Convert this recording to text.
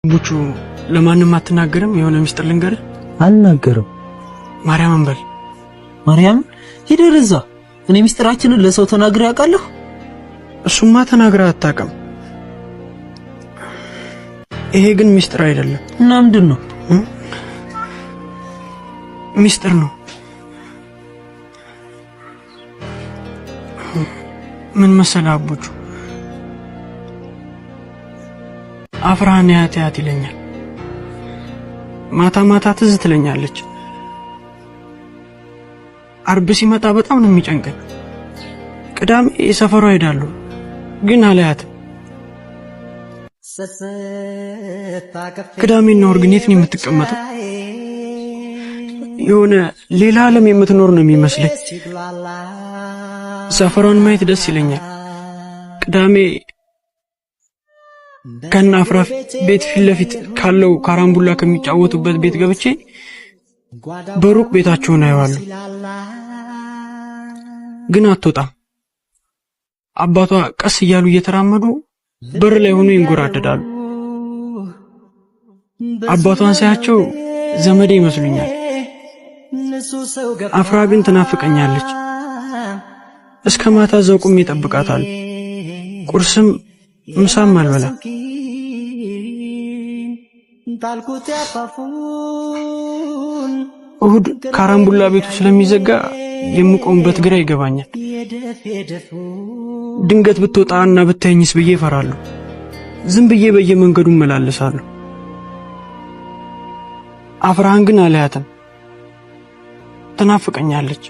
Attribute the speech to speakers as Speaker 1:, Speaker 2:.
Speaker 1: ቡቹ ለማንም አትናገርም? የሆነ ሚስጥር ልንገርህ።
Speaker 2: አልናገርም።
Speaker 1: ማርያምን በል።
Speaker 2: ማርያም ሂደርዛ። እኔ ሚስጥራችንን ለሰው ተናግሬ ያውቃለሁ?
Speaker 1: እሱማ ተናግራ አታውቅም። ይሄ ግን ሚስጥር አይደለም።
Speaker 2: እና ምንድን ነው?
Speaker 1: ሚስጥር ነው። ምን መሰለህ አቡቹ፣ አፍራን ያት ይለኛል። ማታ ማታ ትዝ ትለኛለች። አርብ ሲመጣ በጣም ነው የሚጨንቀኝ። ቅዳሜ ሰፈሯ ሄዳለሁ ግን አላያትም። ቅዳሜና እሑድ ግን የት ነው የምትቀመጠው? የሆነ ሌላ ዓለም የምትኖር ነው የሚመስለኝ። ሰፈሯን ማየት ደስ ይለኛል። ቅዳሜ ከና አፍራፍ ቤት ፊት ለፊት ካለው ካራምቡላ ከሚጫወቱበት ቤት ገብቼ በሩቅ ቤታቸውን አየዋለሁ። ግን አትወጣም። አባቷ ቀስ እያሉ እየተራመዱ በር ላይ ሆኖ ይንጎራደዳሉ። አባቷን ሳያቸው ዘመዴ ይመስሉኛል። አፍራ ግን ትናፍቀኛለች። እስከ ማታ እዛው ቁሜ እጠብቃታለሁ። ቁርስም ምሳም አልበላ። እሑድ ካራምቡላ ቤቱ ስለሚዘጋ የምቆምበት ግራ ይገባኛል። ድንገት ብትወጣና ብታየኝስ ብዬ እፈራለሁ። ዝም ብዬ በየመንገዱ እመላለሳለሁ። አፍራን ግን አላያትም። ትናፍቀኛለች።